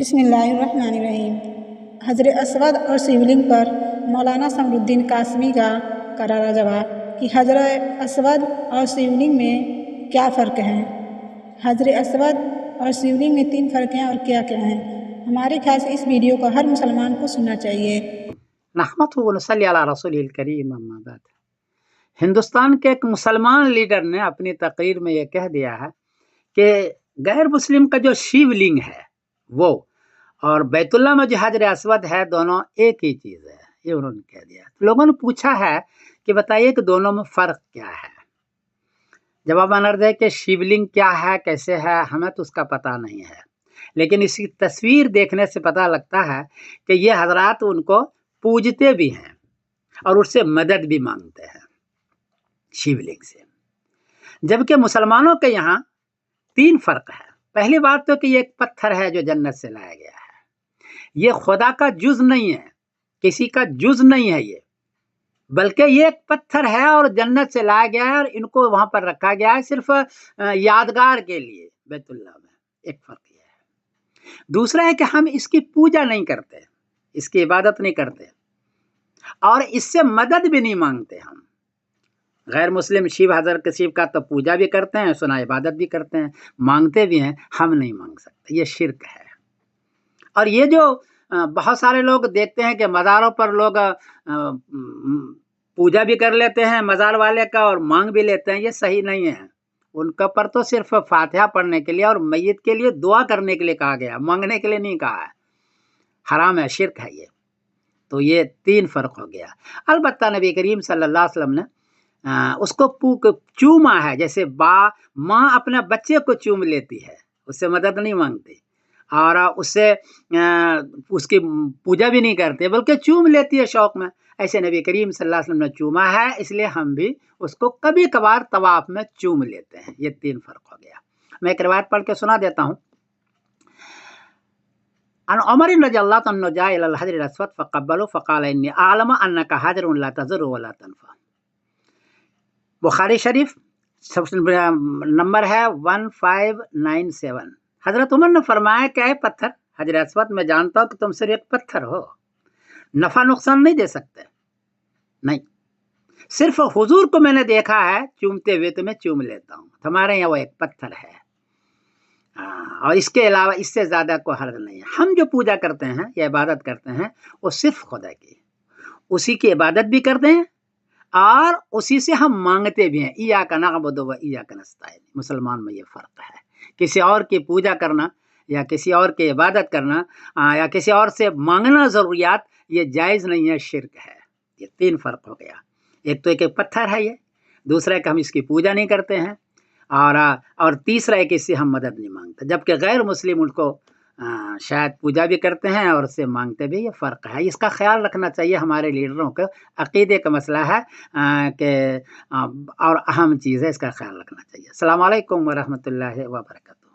بسم اللہ الرحمن الرحیم۔ حضرت اسود اور شیولنگ پر مولانا سمر الدین قاسمی کا کرارا جواب کہ حضرت اسود اور شیولنگ میں کیا فرق ہے۔ حضرت اسود اور شیولنگ میں 3 فرق ہیں اور کیا کیا ہیں۔ ہمارے خیال سے اس ویڈیو کو ہر مسلمان کو سننا چاہیے۔ نحمدہ ونصلی علی رسول الکریم اما بعد۔ ہندوستان کے ایک مسلمان لیڈر نے اپنی تقریر میں یہ کہہ دیا ہے کہ غیر مسلم کا جو شیو لنگ ہے وہ اور بیت اللہ میں جو حجر اسود ہے دونوں ایک ہی چیز ہے، یہ انہوں نے کہہ دیا۔ لوگوں نے پوچھا ہے کہ بتائیے کہ دونوں میں فرق کیا ہے۔ جواب عرض ہے کہ شیو لنگ کیا ہے، کیسے ہے، ہمیں تو اس کا پتہ نہیں ہے، لیکن اس کی تصویر دیکھنے سے پتہ لگتا ہے کہ یہ حضرات ان کو پوجتے بھی ہیں اور اس سے مدد بھی مانگتے ہیں شیو لنگ سے۔ جبکہ مسلمانوں کے یہاں 3 فرق ہے۔ پہلی بات تو کہ یہ ایک پتھر ہے جو جنت سے لایا گیا ہے، یہ خدا کا جز نہیں ہے، کسی کا جز نہیں ہے یہ، بلکہ یہ ایک پتھر ہے اور جنت سے لایا گیا ہے اور ان کو وہاں پر رکھا گیا ہے صرف یادگار کے لیے بیت اللہ میں۔ ایک فرق یہ ہے۔ دوسرا ہے کہ ہم اس کی پوجا نہیں کرتے، اس کی عبادت نہیں کرتے اور اس سے مدد بھی نہیں مانگتے۔ ہم غیر مسلم شیو حضرت شیو کا تو پوجا بھی کرتے ہیں، سنا عبادت بھی کرتے ہیں، مانگتے بھی ہیں، ہم نہیں مانگ سکتے، یہ شرک ہے۔ اور یہ جو بہت سارے لوگ دیکھتے ہیں کہ مزاروں پر لوگ پوجا بھی کر لیتے ہیں مزار والے کا اور مانگ بھی لیتے ہیں، یہ صحیح نہیں ہے۔ ان کا پر تو صرف فاتحہ پڑھنے کے لیے اور میت کے لیے دعا کرنے کے لیے کہا گیا، مانگنے کے لیے نہیں کہا ہے، حرام ہے، شرک ہے یہ۔ تو یہ 3 فرق ہو گیا۔ البتہ نبی کریم صلی اللہ علیہ وسلم نے اس کو چوما ہے، جیسے ماں اپنے بچے کو چوم لیتی ہے، اس سے مدد نہیں مانگتی اور اس سے اس کی پوجا بھی نہیں کرتے بلکہ چوم لیتی ہے شوق میں، ایسے نبی کریم صلی اللہ علیہ وسلم نے چوما ہے، اس لیے ہم بھی اس کو کبھی کبھار طواف میں چوم لیتے ہیں۔ یہ 3 فرق ہو گیا۔ میں ایک روایت پڑھ کے سنا دیتا ہوں۔ ان عمر رضی اللہ عنہ جاء الى الحجر الاسود فقبله فقال انی اعلم انک حجر لا تضر ولا تنفع۔ بخاری شریف نمبر ہے 1597۔ حضرت عمر نے فرمایا کہ اے پتھر حجر اسود، میں جانتا ہوں کہ تم صرف ایک پتھر ہو، نفع نقصان نہیں دے سکتے، نہیں، صرف حضور کو میں نے دیکھا ہے چومتے ہوئے تو میں چوم لیتا ہوں، ہمارے یہاں وہ ایک پتھر ہے اور اس کے علاوہ اس سے زیادہ کوئی حرج نہیں ہے۔ ہم جو پوجا کرتے ہیں یا عبادت کرتے ہیں وہ صرف خدا کی، اسی کی عبادت بھی کرتے ہیں اور اسی سے ہم مانگتے بھی ہیں۔ ایاک نعبد و ایاک نستعین۔ مسلمان میں یہ فرق ہے۔ کسی اور کی پوجا کرنا یا کسی اور کی عبادت کرنا یا کسی اور سے مانگنا ضروریات، یہ جائز نہیں ہے، شرک ہے۔ یہ 3 فرق ہو گیا۔ ایک تو ایک پتھر ہے یہ، دوسرا ہے کہ ہم اس کی پوجا نہیں کرتے ہیں اور تیسرا ہے کہ اس سے ہم مدد نہیں مانگتے، جبکہ غیر مسلم ان کو شاید پوجا بھی کرتے ہیں اور اس سے مانگتے بھی۔ یہ فرق ہے، اس کا خیال رکھنا چاہیے ہمارے لیڈروں کو۔ عقیدے کا مسئلہ ہے کہ اور اہم چیز ہے، اس کا خیال رکھنا چاہیے۔ السلام علیکم ورحمۃ اللہ وبرکاتہ۔